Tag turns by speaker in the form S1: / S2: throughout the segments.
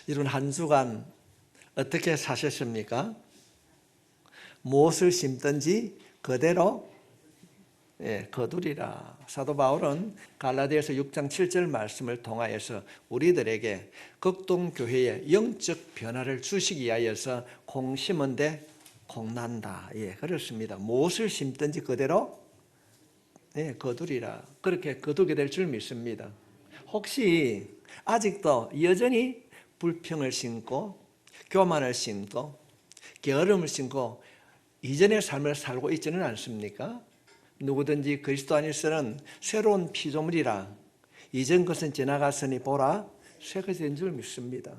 S1: 이런 한 주간 어떻게 사셨습니까? 무엇을 심든지 그대로 거두리라. 사도 바울은 갈라디아서 6장 7절 말씀을 통하여서 우리들에게 극동교회의 영적 변화를 주시기 위하여서 콩 심은데 콩 난다. 그렇습니다. 무엇을 심든지 그대로 거두리라. 그렇게 거두게 될 줄 믿습니다. 혹시 아직도 여전히 불평을 심고 교만을 심고 게으름을 심고 이전의 삶을 살고 있지는 않습니까? 누구든지 그리스도 안에서는 새로운 피조물이라 이전 것은 지나갔으니 보라 새 것이 된 줄 믿습니다.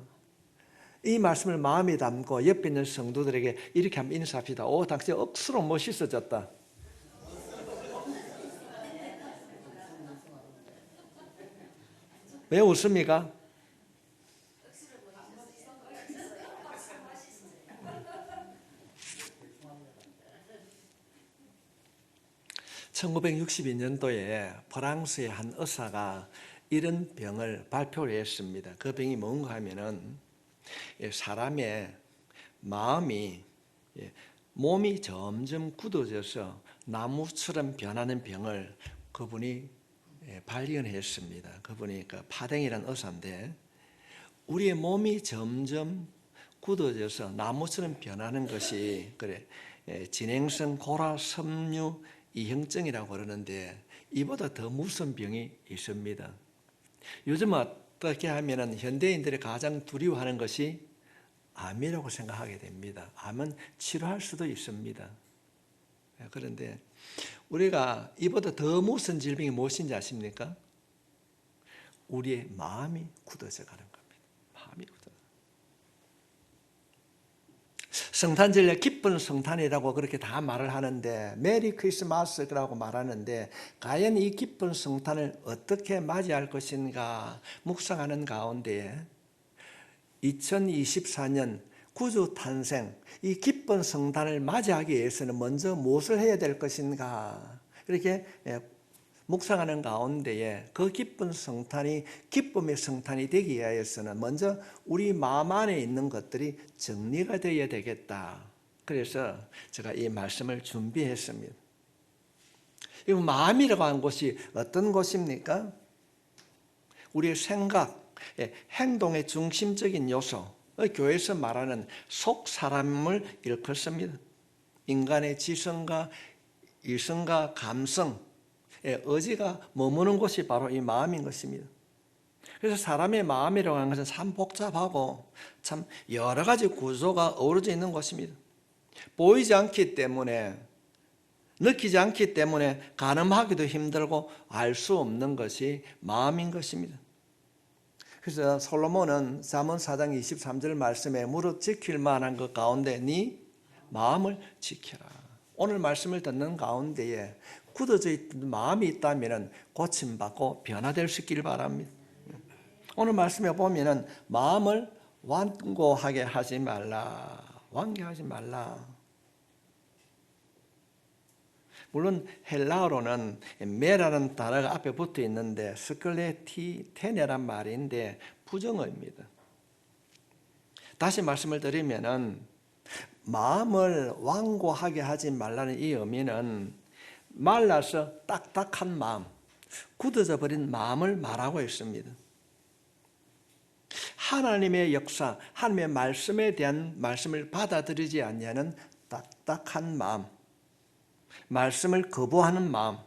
S1: 이 말씀을 마음에 담고 옆에 있는 성도들에게 이렇게 한번 인사합시다. 오, 당신 억수로 멋있어졌다. 왜 웃습니까? (1962년도에) 프랑스의 한 의사가 이런 병을 발표를 했습니다. 그 병이 뭔가 하면은 사람의 마음이 몸이 점점 굳어져서 나무처럼 변하는 병을 그분이 발견했습니다. 그분이 파댕이라는 의사인데 우리의 몸이 점점 굳어져서 나무처럼 변하는 것이 진행성 고라섬유 이형증이라고 그러는데 이보다 더 무서운 병이 있습니다. 요즘 어떻게 하면은 현대인들이 가장 두려워하는 것이 암이라고 생각하게 됩니다. 암은 치료할 수도 있습니다. 그런데 우리가 이보다 더 무서운 질병이 무엇인지 아십니까? 우리의 마음이 굳어져 가는 겁니다. 마음이 굳어. 성탄절에 기쁜 성탄이라고 그렇게 다 말을 하는데 메리 크리스마스라고 말하는데 과연 이 기쁜 성탄을 어떻게 맞이할 것인가 묵상하는 가운데 2024년 구주 탄생 이 기쁜 성탄을 맞이하기 위해서는 먼저 무엇을 해야 될 것인가 이렇게 묵상하는 가운데에 그 기쁜 성탄이 기쁨의 성탄이 되기 위해서는 먼저 우리 마음 안에 있는 것들이 정리가 되어야 되겠다. 그래서 제가 이 말씀을 준비했습니다. 이 마음이라고 하는 곳이 어떤 곳입니까? 우리의 생각, 행동의 중심적인 요소, 교회에서 말하는 속 사람을 일컫습니다. 인간의 지성과 이성과 감성, 의지가 머무는 곳이 바로 이 마음인 것입니다. 그래서 사람의 마음이라고 하는 것은 참 복잡하고 참 여러 가지 구조가 어우러져 있는 것입니다. 보이지 않기 때문에 느끼지 않기 때문에 가늠하기도 힘들고 알 수 없는 것이 마음인 것입니다. 그래서 솔로몬은 잠언 4장 23절 말씀에 무릇 지킬 만한 것 가운데 네 마음을 지켜라. 오늘 말씀을 듣는 가운데에 굳어져 있는 마음이 있다면 고침받고 변화될 수 있길 바랍니다. 오늘 말씀에 보면 마음을 완고하게 하지 말라. 완고하지 말라. 물론 헬라어로는 메라는 단어가 앞에 붙어 있는데 스클레티테네란 말인데 부정어입니다. 다시 말씀을 드리면은 마음을 완고하게 하지 말라는 이 의미는 말라서 딱딱한 마음, 굳어져 버린 마음을 말하고 있습니다. 하나님의 역사, 하나님의 말씀에 대한 말씀을 받아들이지 않냐는 딱딱한 마음, 말씀을 거부하는 마음,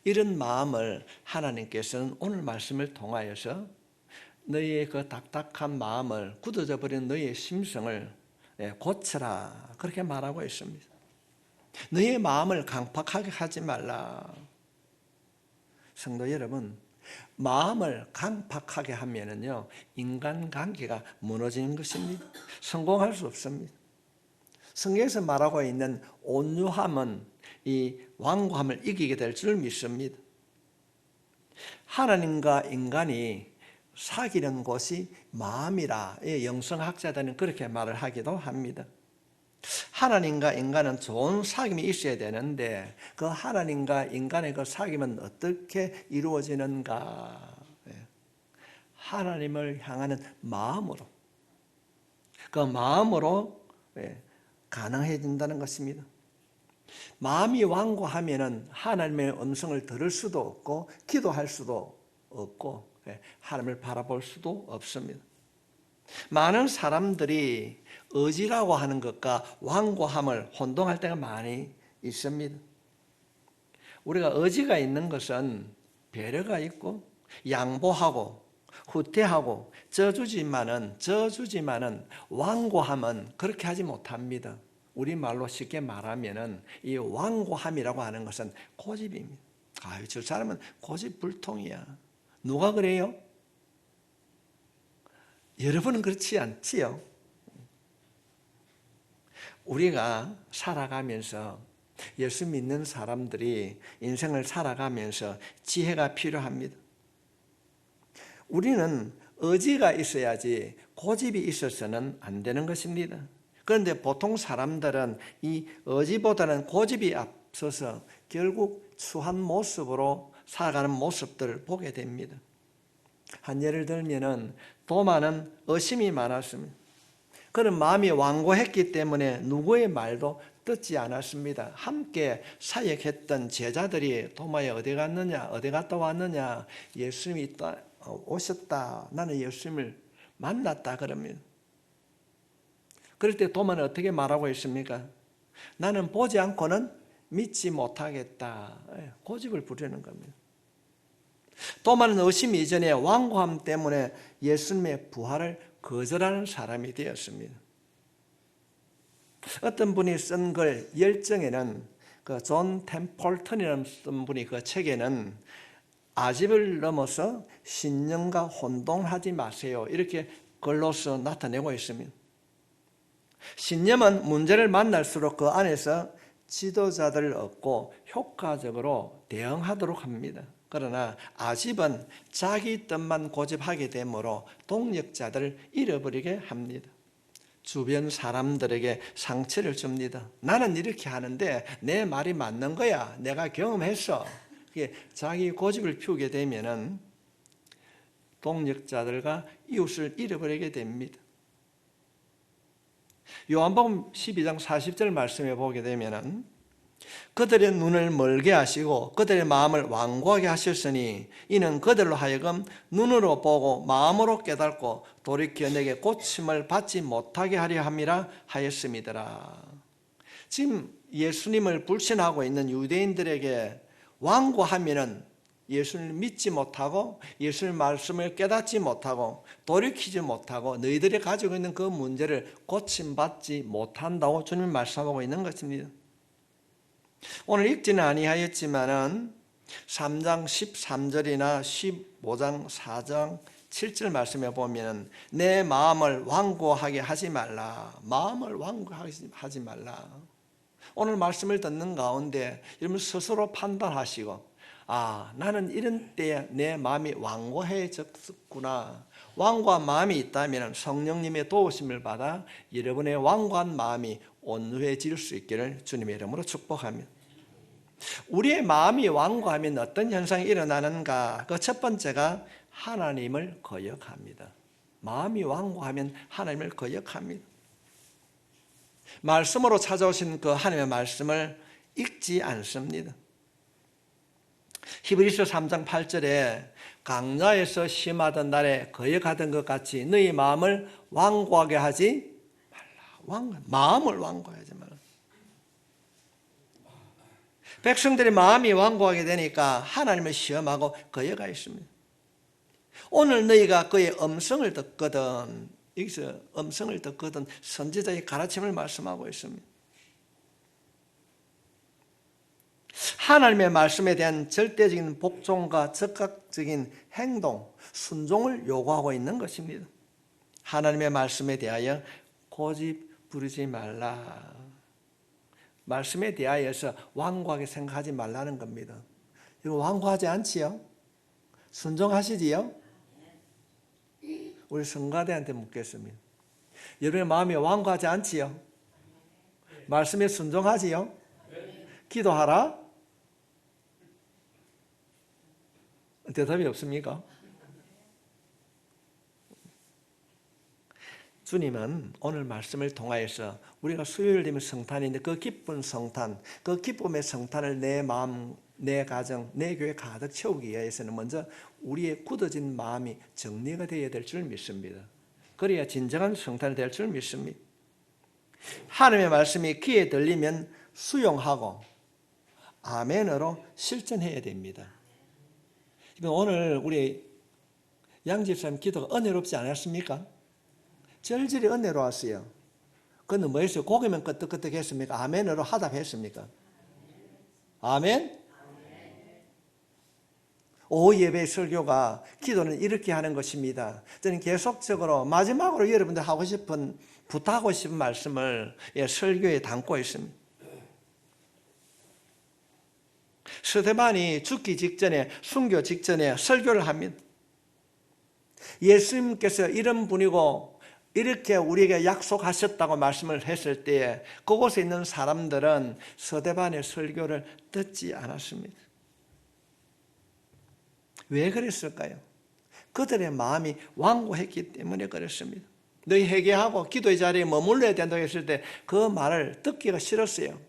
S1: 이런 마음을 하나님께서는 오늘 말씀을 통하여서 너희의 그 딱딱한 마음을 굳어져 버린 너희의 심성을 고쳐라 그렇게 말하고 있습니다. 너희의 마음을 강팍하게 하지 말라. 성도 여러분, 마음을 강팍하게 하면은요 인간관계가 무너지는 것입니다. 성공할 수 없습니다. 성경에서 말하고 있는 온유함은 이 완고함을 이기게 될 줄 믿습니다. 하나님과 인간이 사귀는 곳이 마음이라 영성학자들은 그렇게 말을 하기도 합니다. 하나님과 인간은 좋은 사귐이 있어야 되는데 그 하나님과 인간의 그 사귐은 어떻게 이루어지는가? 하나님을 향하는 마음으로, 그 마음으로 가능해진다는 것입니다. 마음이 완고하면은 하나님의 음성을 들을 수도 없고 기도할 수도 없고 하나님을 바라볼 수도 없습니다. 많은 사람들이 의지라고 하는 것과 완고함을 혼동할 때가 많이 있습니다. 우리가 의지가 있는 것은 배려가 있고 양보하고 후퇴하고 저주지만은 완고함은 그렇게 하지 못합니다. 우리말로 쉽게 말하면은 이 완고함이라고 하는 것은 고집입니다. 아유, 저 사람은 고집불통이야. 누가 그래요? 여러분은 그렇지 않지요? 우리가 살아가면서 예수 믿는 사람들이 인생을 살아가면서 지혜가 필요합니다. 우리는 의지가 있어야지 고집이 있어서는 안 되는 것입니다. 그런데 보통 사람들은 이 의지보다는 고집이 앞서서 결국 추한 모습으로 살아가는 모습들을 보게 됩니다. 한 예를 들면은 도마는 의심이 많았습니다. 그는 마음이 완고했기 때문에 누구의 말도 듣지 않았습니다. 함께 사역했던 제자들이 도마야 어디 갔느냐, 어디 갔다 왔느냐, 예수님이 오셨다, 나는 예수님을 만났다 그럽니다. 그럴 때 도마는 어떻게 말하고 있습니까? 나는 보지 않고는 믿지 못하겠다. 고집을 부리는 겁니다. 도마는 의심 이전에 완고함 때문에 예수님의 부활을 거절하는 사람이 되었습니다. 어떤 분이 쓴 글 열정에는 존 템플턴이라는 쓴 분이 그 책에는 아집을 넘어서 신념과 혼동하지 마세요. 이렇게 글로써 나타내고 있습니다. 신념은 문제를 만날수록 그 안에서 지도자들을 얻고 효과적으로 대응하도록 합니다. 그러나 아집은 자기 뜻만 고집하게 되므로 동력자들을 잃어버리게 합니다. 주변 사람들에게 상처를 줍니다. 나는 이렇게 하는데 내 말이 맞는 거야. 내가 경험했어. 자기 고집을 피우게 되면은 동력자들과 이웃을 잃어버리게 됩니다. 요한복음 12장 40절 말씀에 보게 되면은 그들의 눈을 멀게 하시고 그들의 마음을 완고하게 하셨으니 이는 그들로 하여금 눈으로 보고 마음으로 깨닫고 돌이켜 내게 고침을 받지 못하게 하려 함이라 하였음이더라. 지금 예수님을 불신하고 있는 유대인들에게 완고하면은 예수님을 믿지 못하고 예수님의 말씀을 깨닫지 못하고 돌이키지 못하고 너희들이 가지고 있는 그 문제를 고침받지 못한다고 주님이 말씀하고 있는 것입니다. 오늘 읽지는 아니하였지만은 3장 13절이나 15장 4장 7절 말씀에 보면 내 마음을 완고하게 하지 말라. 마음을 완고하게 하지 말라. 오늘 말씀을 듣는 가운데 여러분 스스로 판단하시고 나는 이런 때에 내 마음이 완고해졌구나. 완고한 마음이 있다면 성령님의 도우심을 받아 여러분의 완고한 마음이 온유해질 수 있기를 주님의 이름으로 축복합니다. 우리의 마음이 완고하면 어떤 현상이 일어나는가? 그 첫 번째가 하나님을 거역합니다. 마음이 완고하면 하나님을 거역합니다. 말씀으로 찾아오신 그 하나님의 말씀을 읽지 않습니다. 히브리서 3장 8절에 강야에서 심하던 날에 거역하던 것 같이 너희 마음을 완고하게 하지 말라. 마음을 완고하게 하지 말라. 백성들의 마음이 완고하게 되니까 하나님을 시험하고 거역하였습니다. 오늘 너희가 그의 음성을 듣거든, 여기서 음성을 듣거든 선지자의 가르침을 말씀하고 있습니다. 하나님의 말씀에 대한 절대적인 복종과 적극적인 행동, 순종을 요구하고 있는 것입니다. 하나님의 말씀에 대하여 고집 부리지 말라. 말씀에 대하여서 완고하게 생각하지 말라는 겁니다. 이거 완고하지 않지요? 순종하시지요? 우리 성가대한테 묻겠습니다. 여러분의 마음이 완고하지 않지요? 말씀에 순종하지요? 기도하라? 대답이 없습니까? 주님은 오늘 말씀을 통하여서 우리가 수요일 되면 성탄인데 그 기쁜 성탄, 그 기쁨의 성탄을 내 마음, 내 가정, 내 교회 가득 채우기 위해서는 먼저 우리의 굳어진 마음이 정리가 되어야 될 줄 믿습니다. 그래야 진정한 성탄이 될 줄 믿습니다. 하나님의 말씀이 귀에 들리면 수용하고 아멘으로 실천해야 됩니다. 오늘 우리 양 집사님 기도가 은혜롭지 않았습니까? 절절히 은혜로웠어요. 그는 뭐였어요? 고개만 끄덕끄덕 했습니까? 아멘으로 화답했습니까? 아멘? 오후 예배 설교가 기도는 이렇게 하는 것입니다. 저는 계속적으로 마지막으로 여러분들 하고 싶은, 부탁하고 싶은 말씀을 설교에 담고 있습니다. 스데반이 죽기 직전에, 순교 직전에 설교를 합니다. 예수님께서 이런 분이고 이렇게 우리에게 약속하셨다고 말씀을 했을 때에 그곳에 있는 사람들은 스데반의 설교를 듣지 않았습니다. 왜 그랬을까요? 그들의 마음이 완고했기 때문에 그랬습니다. 너희 회개하고 기도의 자리에 머물러야 된다고 했을 때 그 말을 듣기가 싫었어요.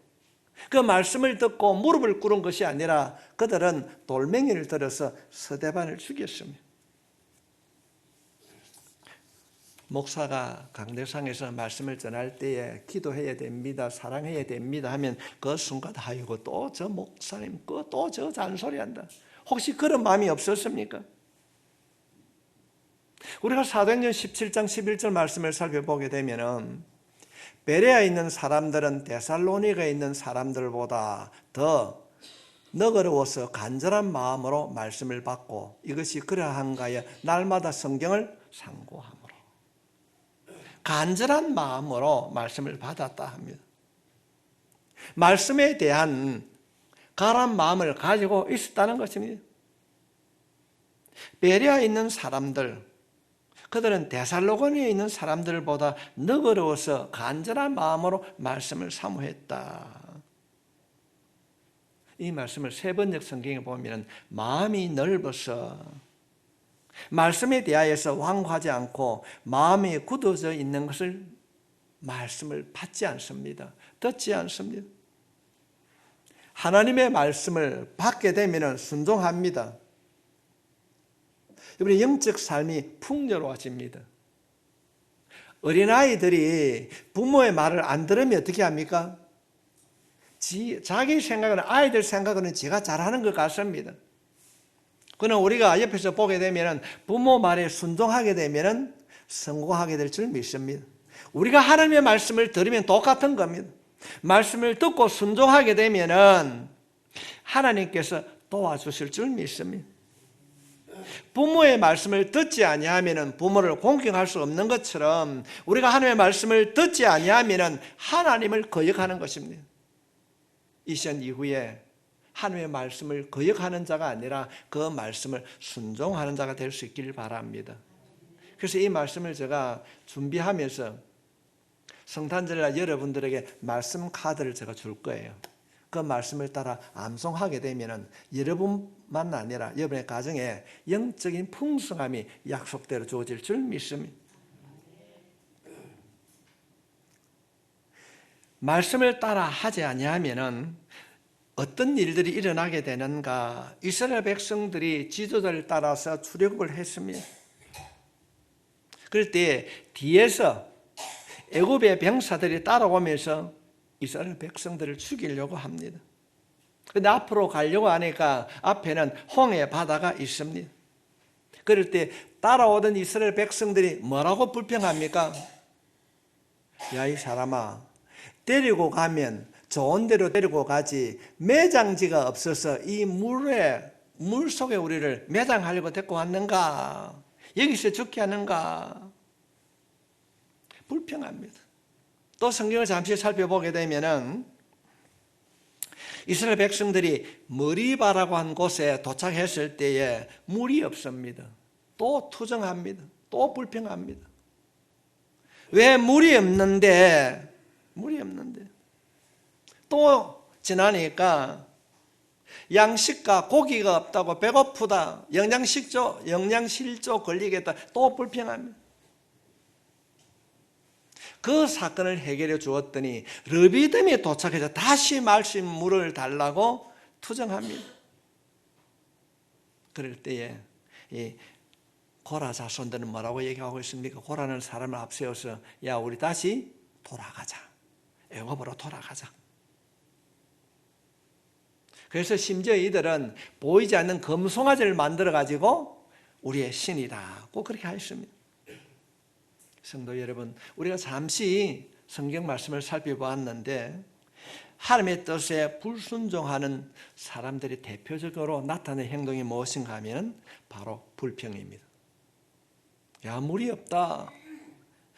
S1: 그 말씀을 듣고 무릎을 꿇은 것이 아니라 그들은 돌멩이를 들어서 스데반을 죽였습니다. 목사가 강대상에서 말씀을 전할 때에 기도해야 됩니다, 사랑해야 됩니다 하면 그 순간 아이고 또 저 목사님 또 저 잔소리한다. 혹시 그런 마음이 없었습니까? 우리가 사도행전 17장 11절 말씀을 살펴보게 되면은 베레아에 있는 사람들은 데살로니가에 있는 사람들보다 더 너그러워서 간절한 마음으로 말씀을 받고 이것이 그러한가에 날마다 성경을 상고함으로 간절한 마음으로 말씀을 받았다 합니다. 말씀에 대한 가란 마음을 가지고 있었다는 것입니다. 베레아에 있는 사람들, 그들은 데살로니가에 있는 사람들보다 너그러워서 간절한 마음으로 말씀을 사모했다. 이 말씀을 세번역 성경에 보면 마음이 넓어서 말씀에 대하여서 완고하지 않고 마음이 굳어져 있는 것을 말씀을 받지 않습니다. 듣지 않습니다. 하나님의 말씀을 받게 되면 순종합니다. 우리 영적 삶이 풍요로워집니다. 어린아이들이 부모의 말을 안 들으면 어떻게 합니까? 자기 생각은, 아이들 생각은 지가 잘하는 것 같습니다. 그러나 우리가 옆에서 보게 되면 부모 말에 순종하게 되면 성공하게 될 줄 믿습니다. 우리가 하나님의 말씀을 들으면 똑같은 겁니다. 말씀을 듣고 순종하게 되면 하나님께서 도와주실 줄 믿습니다. 부모의 말씀을 듣지 아니하면 부모를 공경할 수 없는 것처럼 우리가 하나님의 말씀을 듣지 아니하면 하나님을 거역하는 것입니다. 이 시간 이후에 하나님의 말씀을 거역하는 자가 아니라 그 말씀을 순종하는 자가 될 수 있기를 바랍니다. 그래서 이 말씀을 제가 준비하면서 성탄절날 여러분들에게 말씀 카드를 제가 줄 거예요. 그 말씀을 따라 암송하게 되면 여러분만 아니라 여러분의 가정에 영적인 풍성함이 약속대로 주어질 줄 믿습니다. 말씀을 따라 하지 아니하면 어떤 일들이 일어나게 되는가? 이스라엘 백성들이 지도자를 따라서 출애굽을 했습니다. 그럴 때 뒤에서 애굽의 병사들이 따라오면서 이스라엘 백성들을 죽이려고 합니다. 그런데 앞으로 가려고 하니까 앞에는 홍해 바다가 있습니다. 그럴 때 따라오던 이스라엘 백성들이 뭐라고 불평합니까? 야, 이 사람아, 데리고 가면 좋은 데로 데리고 가지 매장지가 없어서 이 물 속에 우리를 매장하려고 데리고 왔는가? 여기서 죽게 하는가? 불평합니다. 또 성경을 잠시 살펴보게 되면은 이스라엘 백성들이 머리바라고 한 곳에 도착했을 때에 물이 없습니다. 또 투정합니다. 또 불평합니다. 왜 물이 없는데 또 지나니까 양식과 고기가 없다고 배고프다, 영양실조 걸리겠다, 또 불평합니다. 그 사건을 해결해 주었더니 르비딤에 도착해서 다시 말씀물을 달라고 투정합니다. 그럴 때에 이 고라 자손들은 뭐라고 얘기하고 있습니까? 고라는 사람을 앞세워서 야, 우리 다시 돌아가자. 애굽으로 돌아가자. 그래서 심지어 이들은 보이지 않는 금송아지를 만들어 가지고 우리의 신이다. 꼭 그렇게 하였습니다. 성도 여러분, 우리가 잠시 성경 말씀을 살펴보았는데 하나님의 뜻에 불순종하는 사람들이 대표적으로 나타낸 행동이 무엇인가 하면 바로 불평입니다. 야, 물이 없다.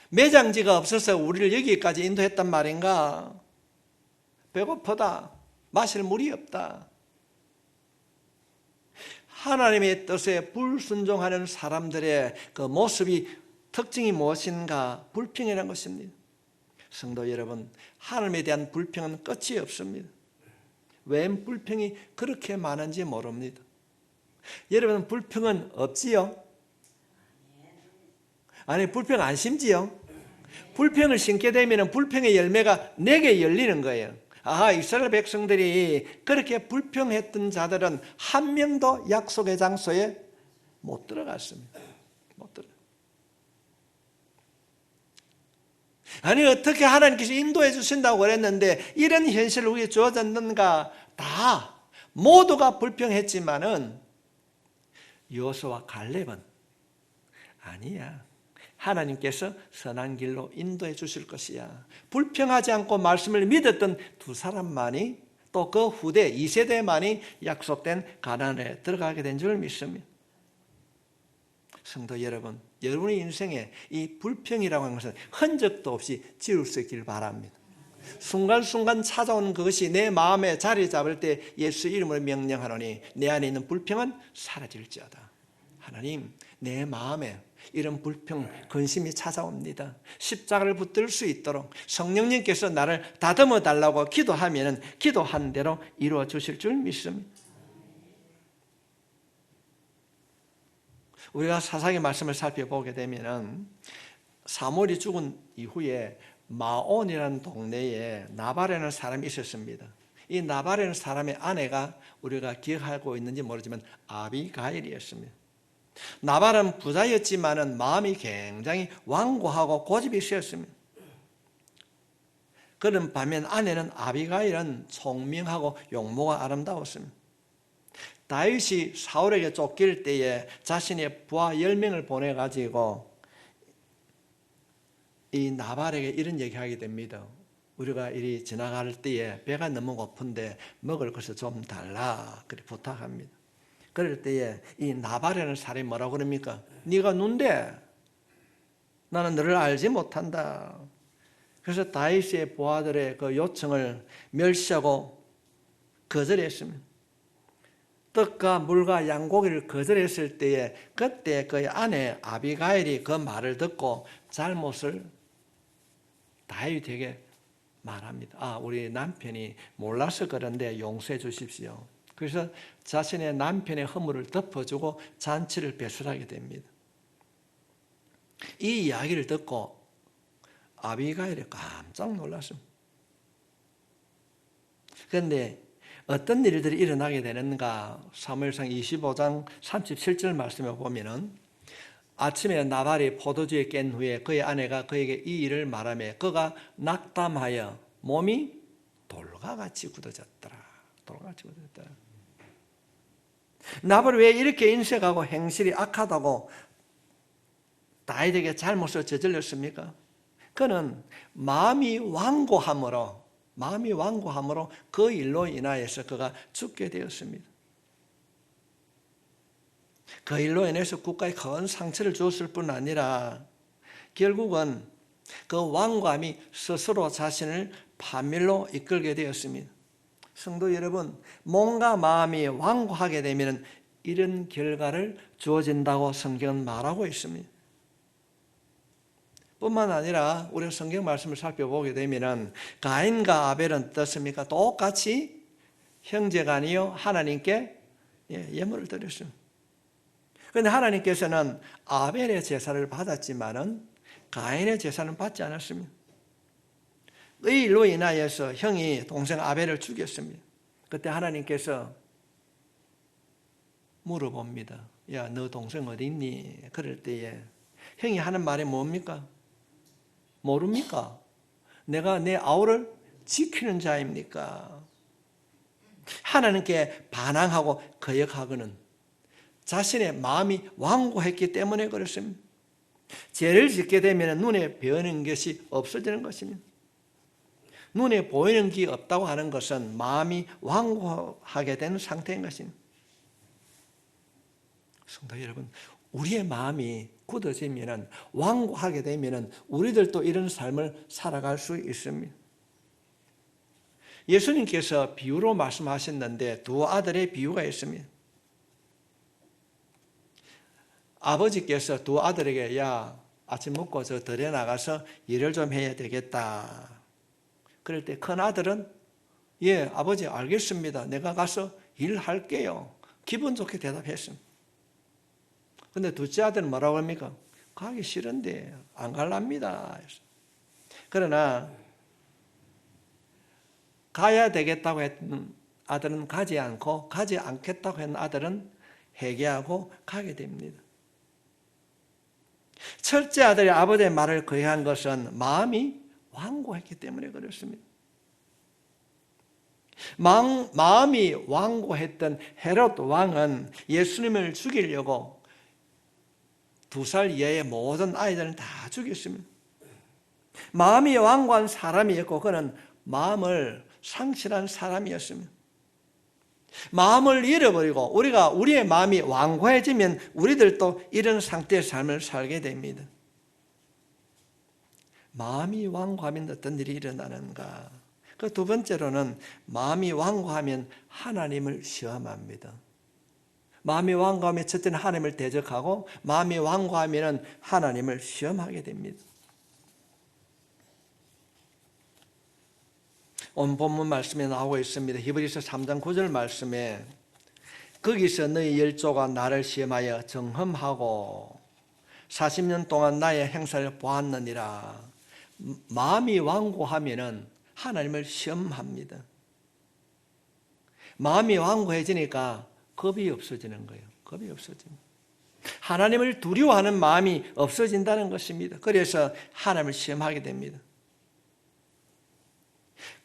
S1: 매장지가 없어서 우리를 여기까지 인도했단 말인가? 배고프다. 마실 물이 없다. 하나님의 뜻에 불순종하는 사람들의 그 모습이 특징이 무엇인가? 불평이라는 것입니다. 성도 여러분, 하나님에 대한 불평은 끝이 없습니다. 웬 불평이 그렇게 많은지 모릅니다. 여러분, 불평은 없지요? 아니, 불평 안 심지요? 불평을 심게 되면 불평의 열매가 내게 열리는 거예요. 아, 이스라엘 백성들이 그렇게 불평했던 자들은 한 명도 약속의 장소에 못 들어갔습니다. 못 들어. 아니, 어떻게 하나님께서 인도해 주신다고 그랬는데 이런 현실을 우리에게 주어졌는가? 다 모두가 불평했지만은 여호수아와 갈렙은 아니야. 하나님께서 선한 길로 인도해 주실 것이야. 불평하지 않고 말씀을 믿었던 두 사람만이 또 그 후대 2세대만이 약속된 가나안에 들어가게 된 줄 믿습니다. 성도 여러분, 여러분의 인생에 이 불평이라고 하는 것은 흔적도 없이 지울 수 있기를 바랍니다. 순간순간 찾아오는 그것이 내 마음에 자리 잡을 때 예수 이름으로 명령하노니 내 안에 있는 불평은 사라질지어다. 하나님, 내 마음에 이런 불평, 근심이 찾아옵니다. 십자가를 붙들 수 있도록 성령님께서 나를 다듬어 달라고 기도하면 기도한 대로 이루어 주실 줄 믿습니다. 우리가 사사기 말씀을 살펴보게 되면 사무엘이 죽은 이후에 마온이라는 동네에 나발이라는 사람이 있었습니다. 이 나발이라는 사람의 아내가 우리가 기억하고 있는지 모르지만 아비가일이었습니다. 나발은 부자였지만 마음이 굉장히 완고하고 고집이 세었습니다. 그런 반면 아내는 아비가일은 총명하고 용모가 아름다웠습니다. 다윗이 사울에게 쫓길 때에 자신의 부하 10명을 보내가지고 이 나발에게 이런 얘기하게 됩니다. 우리가 이리 지나갈 때에 배가 너무 고픈데 먹을 것을 좀 달라 그렇게 부탁합니다. 그럴 때에 이 나발이라는 사람이 뭐라고 그럽니까? 네가 누군데? 나는 너를 알지 못한다. 그래서 다윗의 부하들의 그 요청을 멸시하고 거절했습니다. 떡과 물과 양고기를 거절했을 때에 그때 그의 아내 아비가일이 그 말을 듣고 잘못을 다윗에게 말합니다. 아, 우리 남편이 몰라서 그런데 용서해 주십시오. 그래서 자신의 남편의 허물을 덮어주고 잔치를 배설하게 됩니다. 이 이야기를 듣고 아비가일이 깜짝 놀랐습니다. 그런데 어떤 일들이 일어나게 되는가? 사무엘상 25장 37절 말씀에 보면은 아침에 나발이 포도주에 깬 후에 그의 아내가 그에게 이 일을 말하며 그가 낙담하여 몸이 돌과 같이 굳어졌더라. 돌과 같이 굳어졌더라. 나발이 왜 이렇게 인색하고 행실이 악하다고 다윗에게 잘못을 저질렀습니까? 그는 마음이 완고함으로 그 일로 인하여서 그가 죽게 되었습니다. 그 일로 인해서 국가에 큰 상처를 주었을 뿐 아니라 결국은 그 완고함이 스스로 자신을 파멸로 이끌게 되었습니다. 성도 여러분, 몸과 마음이 완고하게 되면 이런 결과를 주어진다고 성경은 말하고 있습니다. 뿐만 아니라 우리가 성경 말씀을 살펴보게 되면 가인과 아벨은 어떻습니까? 똑같이 형제간이요 하나님께 예물을 드렸습니다. 그런데 하나님께서는 아벨의 제사를 받았지만은 가인의 제사는 받지 않았습니다. 일로 인하여서 형이 동생 아벨을 죽였습니다. 그때 하나님께서 물어봅니다. 야, 너 동생 어디 있니? 그럴 때에 형이 하는 말이 뭡니까? 모릅니까? 내가 내 아우를 지키는 자입니까? 하나님께 반항하고 거역하고는 자신의 마음이 완고했기 때문에 그렇습니다. 죄를 짓게 되면 눈에 보이는 것이 없어지는 것입니다. 눈에 보이는 게 없다고 하는 것은 마음이 완고하게 된 상태인 것입니다. 성도 여러분, 우리의 마음이 굳어지면, 완고하게 되면 우리들도 이런 삶을 살아갈 수 있습니다. 예수님께서 비유로 말씀하셨는데 두 아들의 비유가 있습니다. 아버지께서 두 아들에게 야, 아침 먹고 저 들에 나가서 일을 좀 해야 되겠다. 그럴 때 큰 아들은 예, 아버지 알겠습니다. 내가 가서 일할게요. 기분 좋게 대답했습니다. 근데 둘째 아들은 뭐라고 합니까? 가기 싫은데 안 갈랍니다. 그러나 가야 되겠다고 했던 아들은 가지 않고 가지 않겠다고 했던 아들은 회개하고 가게 됩니다. 첫째 아들이 아버지의 말을 거역한 것은 마음이 완고했기 때문에 그렇습니다. 마음이 완고했던 헤롯 왕은 예수님을 죽이려고 2살 이하의 모든 아이들은 다 죽였습니다. 마음이 완고한 사람이었고 그는 마음을 상실한 사람이었습니다. 마음을 잃어버리고 우리의 마음이 완고해지면 우리들도 이런 상태의 삶을 살게 됩니다. 마음이 완고하면 어떤 일이 일어나는가? 그 두 번째로는 마음이 완고하면 하나님을 시험합니다. 마음이 완고하면 첫째는 하나님을 대적하고 마음이 완고하면 하나님을 시험하게 됩니다. 오늘 본문 말씀에 나오고 있습니다. 히브리서 3장 9절 말씀에 거기서 너희 열조가 나를 시험하여 정험하고 40년 동안 나의 행사를 보았느니라. 마음이 완고하면 하나님을 시험합니다. 마음이 완고해지니까 겁이 없어지는 거예요. 겁이 없어집니다. 하나님을 두려워하는 마음이 없어진다는 것입니다. 그래서 하나님을 시험하게 됩니다.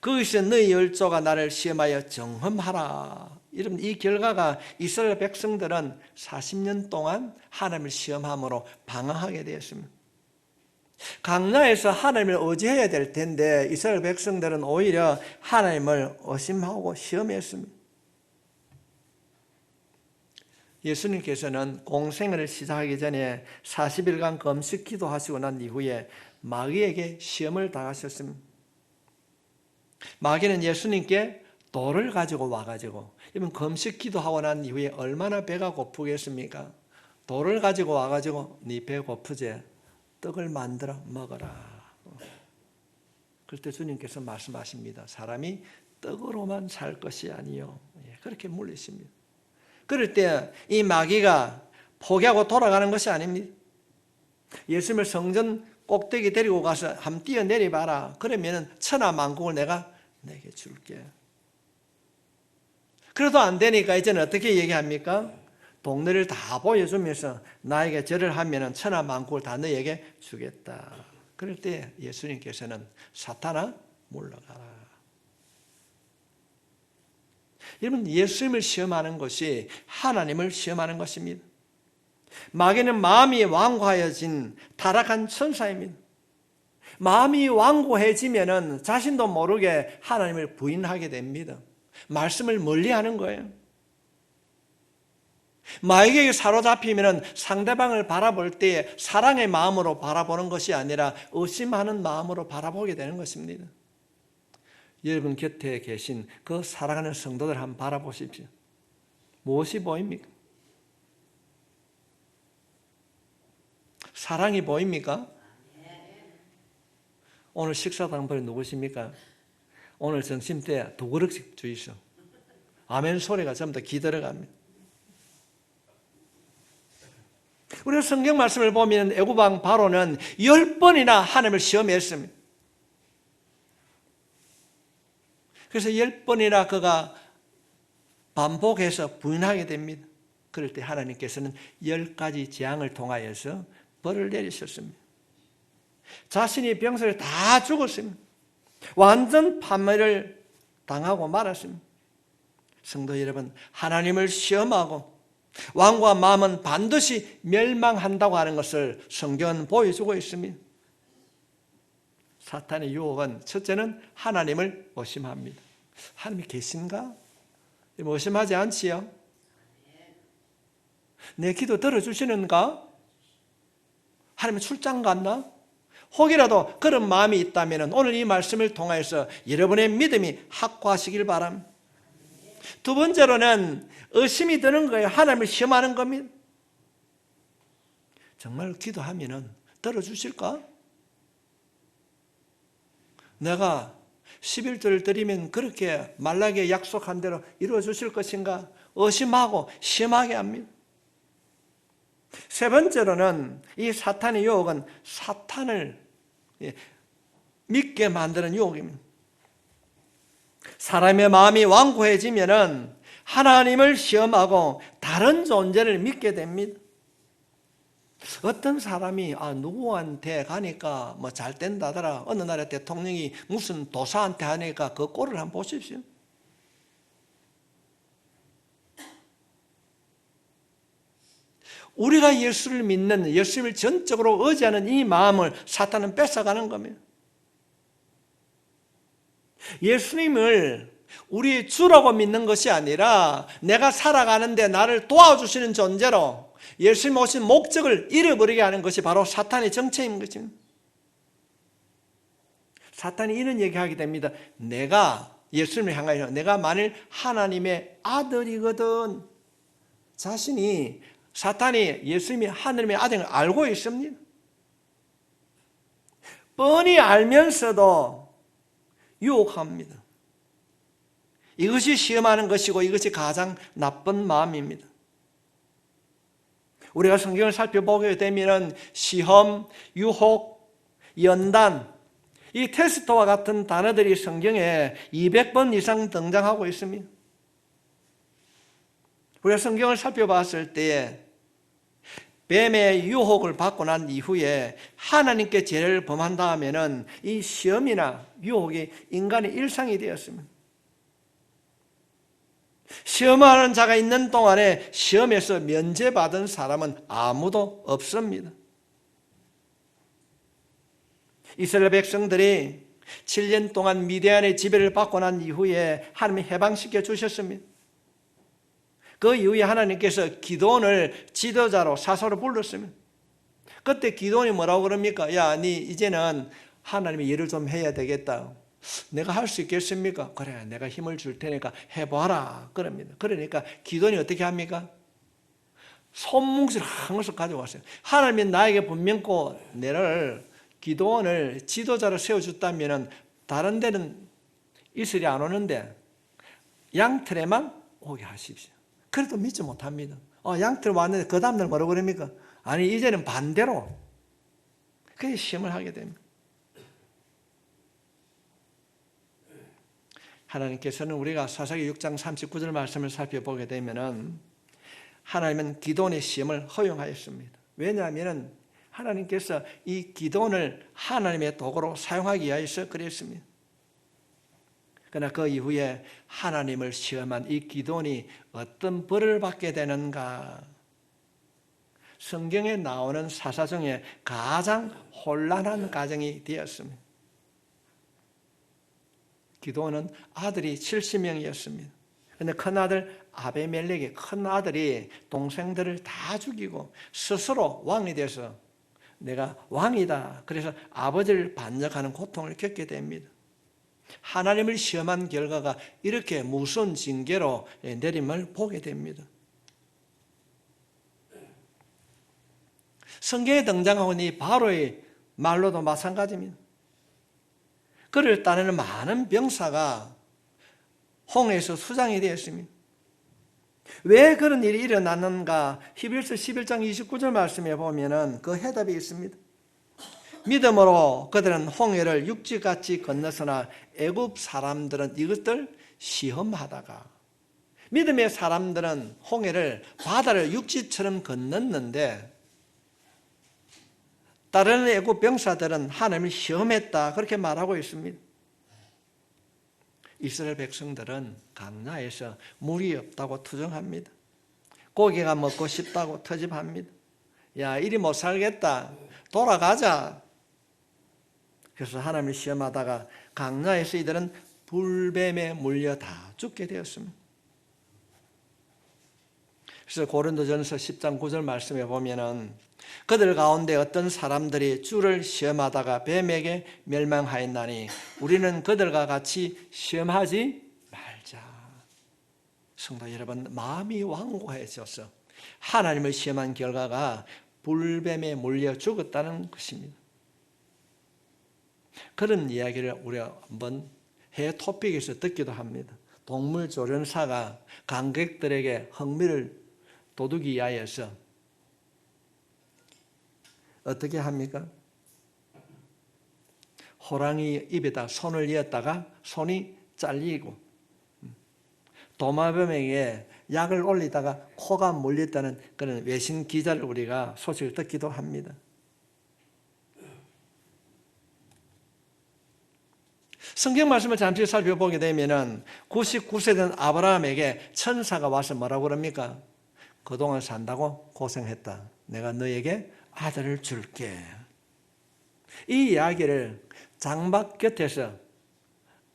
S1: 거기서 너희 열조가 나를 시험하여 정험하라. 여러분, 이 결과가 이스라엘 백성들은 40년 동안 하나님을 시험함으로 방황하게 되었습니다. 강야에서 하나님을 의지해야 될 텐데 이스라엘 백성들은 오히려 하나님을 의심하고 시험했습니다. 예수님께서는 공생애를 시작하기 전에 40일간 금식 기도하시고 난 이후에 마귀에게 시험을 당하셨습니다. 마귀는 예수님께 돌을 가지고 와가지고, 이번 금식 기도하고 난 이후에 얼마나 배가 고프겠습니까? 돌을 가지고 와가지고 네 배 고프지? 떡을 만들어 먹어라. 그럴 때 주님께서 말씀하십니다. 사람이 떡으로만 살 것이 아니요. 그렇게 물리십니다. 그럴 때 이 마귀가 포기하고 돌아가는 것이 아닙니다. 예수님을 성전 꼭대기 데리고 가서 한번 뛰어내려봐라. 그러면 천하 만국을 내가 내게 줄게. 그래도 안 되니까 이제는 어떻게 얘기합니까? 동네를 다 보여주면서 나에게 절을 하면 천하 만국을 다 너에게 주겠다. 그럴 때 예수님께서는 사탄아 물러가라. 여러분, 예수님을 시험하는 것이 하나님을 시험하는 것입니다. 마귀는 마음이 완고하여진 타락한 천사입니다. 마음이 완고해지면 자신도 모르게 하나님을 부인하게 됩니다. 말씀을 멀리하는 거예요. 마귀에게 사로잡히면 상대방을 바라볼 때 사랑의 마음으로 바라보는 것이 아니라 의심하는 마음으로 바라보게 되는 것입니다. 여러분 곁에 계신 그 사랑하는 성도들 한번 바라보십시오. 무엇이 보입니까? 사랑이 보입니까? 오늘 식사당번에 누구십니까? 오늘 점심 때 2그릇씩 주이소. 아멘 소리가 전부 다 기들어갑니다. 우리가 성경 말씀을 보면 애굽 왕 바로는 10번이나 하나님을 시험했습니다. 그래서 10번이나 그가 반복해서 부인하게 됩니다. 그럴 때 하나님께서는 10가지 재앙을 통하여서 벌을 내리셨습니다. 자신이 병사를 다 죽었습니다. 완전 파멸을 당하고 말았습니다. 성도 여러분, 하나님을 시험하고 왕과 마음은 반드시 멸망한다고 하는 것을 성경은 보여주고 있습니다. 사탄의 유혹은 첫째는 하나님을 의심합니다. 하나님이 계신가? 의심하지 않지요? 내 기도 들어주시는가? 하나님 출장 갔나? 혹이라도 그런 마음이 있다면 오늘 이 말씀을 통해서 여러분의 믿음이 확고하시길 바랍니다. 두 번째로는 의심이 드는 거예요. 하나님을 시험하는 겁니다. 정말 기도하면 들어주실까? 내가 11조를 드리면 그렇게 말라게 약속한 대로 이루어 주실 것인가? 의심하고 시험하게 합니다. 세 번째로는 이 사탄의 유혹은 사탄을 믿게 만드는 유혹입니다. 사람의 마음이 완고해지면은 하나님을 시험하고 다른 존재를 믿게 됩니다. 어떤 사람이 누구한테 가니까 뭐 잘 된다더라. 어느 나라 대통령이 무슨 도사한테 하니까 그 꼴을 한번 보십시오. 우리가 예수를 믿는, 예수를 전적으로 의지하는 이 마음을 사탄은 뺏어가는 겁니다. 예수님을 우리 주라고 믿는 것이 아니라 내가 살아가는데 나를 도와주시는 존재로 예수님 오신 목적을 잃어버리게 하는 것이 바로 사탄의 정체인 것입니다. 사탄이 이런 얘기하게 됩니다. 내가 예수님을 향하여 내가 만일 하나님의 아들이거든. 자신이 사탄이 예수님이 하나님의 아들을 알고 있습니다. 뻔히 알면서도 유혹합니다. 이것이 시험하는 것이고 이것이 가장 나쁜 마음입니다. 우리가 성경을 살펴보게 되면 시험, 유혹, 연단, 이 테스트와 같은 단어들이 성경에 200번 이상 등장하고 있습니다. 우리가 성경을 살펴봤을 때 뱀의 유혹을 받고 난 이후에 하나님께 죄를 범한 다음에는 이 시험이나 유혹이 인간의 일상이 되었습니다. 시험하는 자가 있는 동안에 시험에서 면제받은 사람은 아무도 없습니다. 이스라엘 백성들이 7년 동안 미디안의 지배를 받고 난 이후에 하나님이 해방시켜 주셨습니다. 그 이후에 하나님께서 기드온을 지도자로 사사로 불렀습니다. 그때 기드온이 뭐라고 그럽니까? 야, 니 이제는 하나님의 일을 좀 해야 되겠다. 내가 할 수 있겠습니까? 그래, 내가 힘을 줄 테니까 해봐라. 그럽니다. 그러니까 기드온이 어떻게 합니까? 손뭉치를 한 것을 가져왔어요. 하나님이 나에게 분명코 내를 기드온을 지도자로 세워줬다면 다른 데는 이슬이 안 오는데 양틀에만 오게 하십시오. 그래도 믿지 못합니다. 양틀 왔는데 그 다음날 뭐라고 그럽니까? 아니 이제는 반대로. 그게 시험을 하게 됩니다. 하나님께서는 우리가 사사기 6장 39절 말씀을 살펴보게 되면은 하나님은 기드온의 시험을 허용하였습니다. 왜냐하면 하나님께서 이 기드온을 하나님의 도구로 사용하기 위하여서 그랬습니다. 그러나 그 이후에 하나님을 시험한 이 기드온이 어떤 벌을 받게 되는가? 성경에 나오는 사사 중에 가장 혼란한 가정이 되었습니다. 기드온은 아들이 70명이었습니다. 그런데 큰아들 아베멜렉의 큰아들이 동생들을 다 죽이고 스스로 왕이 돼서 내가 왕이다. 그래서 아버지를 반역하는 고통을 겪게 됩니다. 하나님을 시험한 결과가 이렇게 무서운 징계로 내림을 보게 됩니다. 성경에 등장하고 있는 이 바로의 말로도 마찬가지입니다. 그를 따르는 많은 병사가 홍해에서 수장이 되었습니다. 왜 그런 일이 일어났는가? 히브리서 11장 29절 말씀에 보면은 그 해답이 있습니다. 믿음으로 그들은 홍해를 육지같이 건너서나 애굽 사람들은 이것들 시험하다가, 믿음의 사람들은 홍해를, 바다를 육지처럼 건넜는데 다른 애굽 병사들은 하나님을 시험했다, 그렇게 말하고 있습니다. 이스라엘 백성들은 강야에서 물이 없다고 투정합니다. 고기가 먹고 싶다고 터집합니다. 야, 이리 못 살겠다, 돌아가자. 그래서 하나님을 시험하다가 강야에서 이들은 불뱀에 물려 다 죽게 되었습니다. 그래서 고린도전서 10장 9절 말씀에 보면은 그들 가운데 어떤 사람들이 주를 시험하다가 뱀에게 멸망하였나니 우리는 그들과 같이 시험하지 말자. 성도 여러분, 마음이 완고해져서 하나님을 시험한 결과가 불뱀에 물려 죽었다는 것입니다. 그런 이야기를 우리가 한번 해외 토픽에서 듣기도 합니다. 동물 조련사가 관객들에게 흥미를 돋우기 위하여서 어떻게 합니까? 호랑이 입에다 손을 이었다가 손이 잘리고, 도마뱀에게 약을 올리다가 코가 물렸다는 그런 외신 기자를 우리가 소식을 듣기도 합니다. 성경 말씀을 잠시 살펴보게 되면 99세 된 아브라함에게 천사가 와서 뭐라고 그럽니까? 그동안 산다고 고생했다, 내가 너에게 아들을 줄게. 이 이야기를 장막 곁에서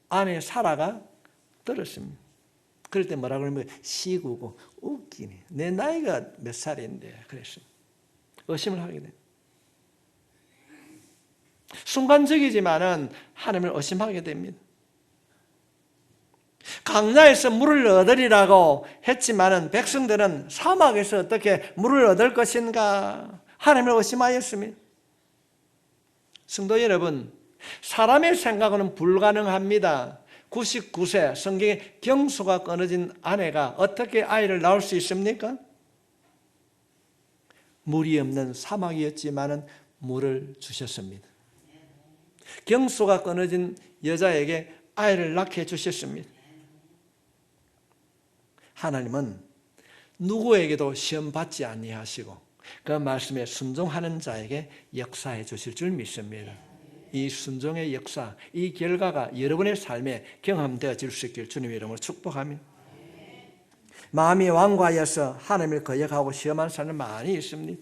S1: 아내 사라가 들었습니다. 그럴 때 뭐라고 그러면 시구고 웃기네, 내 나이가 몇 살인데 그랬습니다. 의심을 하게 됩니다. 순간적이지만은 하나님을 의심하게 됩니다. 강야에서 물을 얻으리라고 했지만은 백성들은 사막에서 어떻게 물을 얻을 것인가 하나님을 의심하였습니다. 성도 여러분, 사람의 생각은 불가능합니다. 99세 성경에 경수가 끊어진 아내가 어떻게 아이를 낳을 수 있습니까? 물이 없는 사막이었지만은 물을 주셨습니다. 경수가 끊어진 여자에게 아이를 낳게 해주셨습니다. 하나님은 누구에게도 시험받지 아니하시고 그 말씀에 순종하는 자에게 역사해 주실 줄 믿습니다. 이 순종의 역사, 이 결과가 여러분의 삶에 경험되어질 수 있길 주님의 이름으로 축복합니다. 마음이 완고하여서 하나님을 거역하고 시험한 사람은 많이 있습니다.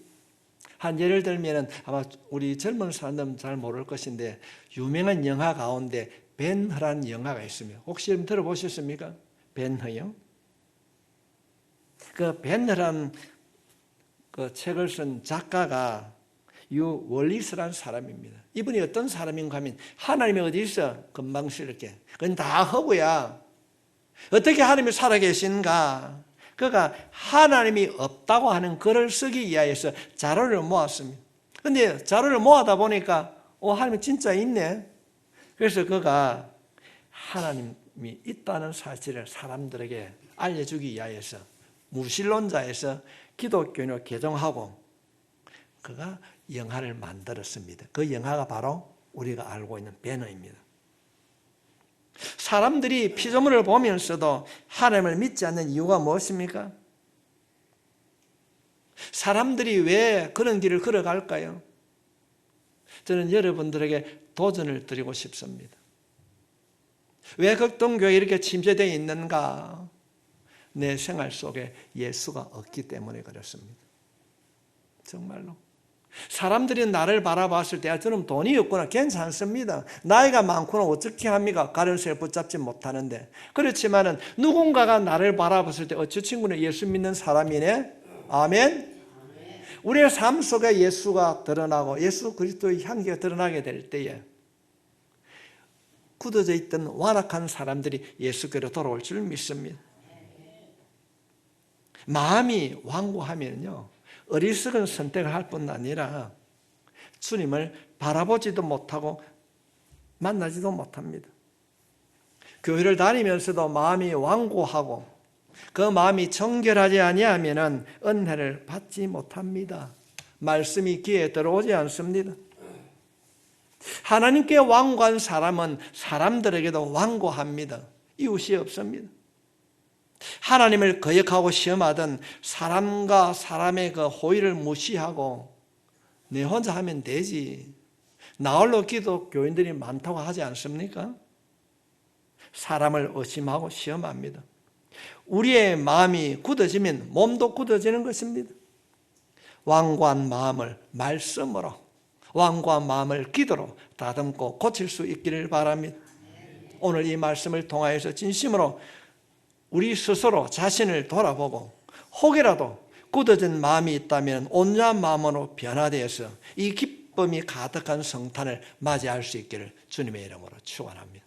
S1: 한 예를 들면 아마 우리 젊은 사람들은 잘 모를 것인데 유명한 영화 가운데 벤허라는 영화가 있습니다. 혹시 여러분 들어보셨습니까? 벤허요? 그 벤허라는 그 책을 쓴 작가가 유 월리스라는 사람입니다. 이분이 어떤 사람인가 하면 하나님이 어디 있어? 금방씩 이렇게. 그건 다 허구야. 어떻게 하나님이 살아계신가? 그가 하나님이 없다고 하는 글을 쓰기 위하여서 자료를 모았습니다. 그런데 자료를 모아다 보니까 하나님이 진짜 있네. 그래서 그가 하나님이 있다는 사실을 사람들에게 알려주기 위하여서 무신론자에서 기독교인을 개종하고 그가 영화를 만들었습니다. 그 영화가 바로 우리가 알고 있는 벤허입니다. 사람들이 피조물을 보면서도 하나님을 믿지 않는 이유가 무엇입니까? 사람들이 왜 그런 길을 걸어갈까요? 저는 여러분들에게 도전을 드리고 싶습니다. 왜 극동교회 이렇게 침체되어 있는가? 내 생활 속에 예수가 없기 때문에 그렇습니다. 정말로. 사람들이 나를 바라봤을 때 저는 돈이 없구나, 괜찮습니다. 나이가 많구나, 어떻게 합니까? 가련세를 붙잡지 못하는데. 그렇지만은 누군가가 나를 바라봤을 때 저 친구는 예수 믿는 사람이네. 아멘. 우리의 삶 속에 예수가 드러나고 예수 그리스도의 향기가 드러나게 될 때에 굳어져 있던 완악한 사람들이 예수께로 돌아올 줄 믿습니다. 마음이 완고하면요, 어리석은 선택을 할 뿐 아니라 주님을 바라보지도 못하고 만나지도 못합니다. 교회를 다니면서도 마음이 완고하고 그 마음이 정결하지 아니하면 은혜를 받지 못합니다. 말씀이 귀에 들어오지 않습니다. 하나님께 완고한 사람은 사람들에게도 완고합니다. 이웃이 없습니다. 하나님을 거역하고 시험하던 사람과 사람의 그 호의를 무시하고 내 혼자 하면 되지. 나홀로 기독교인들이 많다고 하지 않습니까? 사람을 의심하고 시험합니다. 우리의 마음이 굳어지면 몸도 굳어지는 것입니다. 완고한 마음을 말씀으로, 완고한 마음을 기도로 다듬고 고칠 수 있기를 바랍니다. 오늘 이 말씀을 통하여서 진심으로 우리 스스로 자신을 돌아보고 혹이라도 굳어진 마음이 있다면 온유한 마음으로 변화되어서 이 기쁨이 가득한 성탄을 맞이할 수 있기를 주님의 이름으로 축원합니다.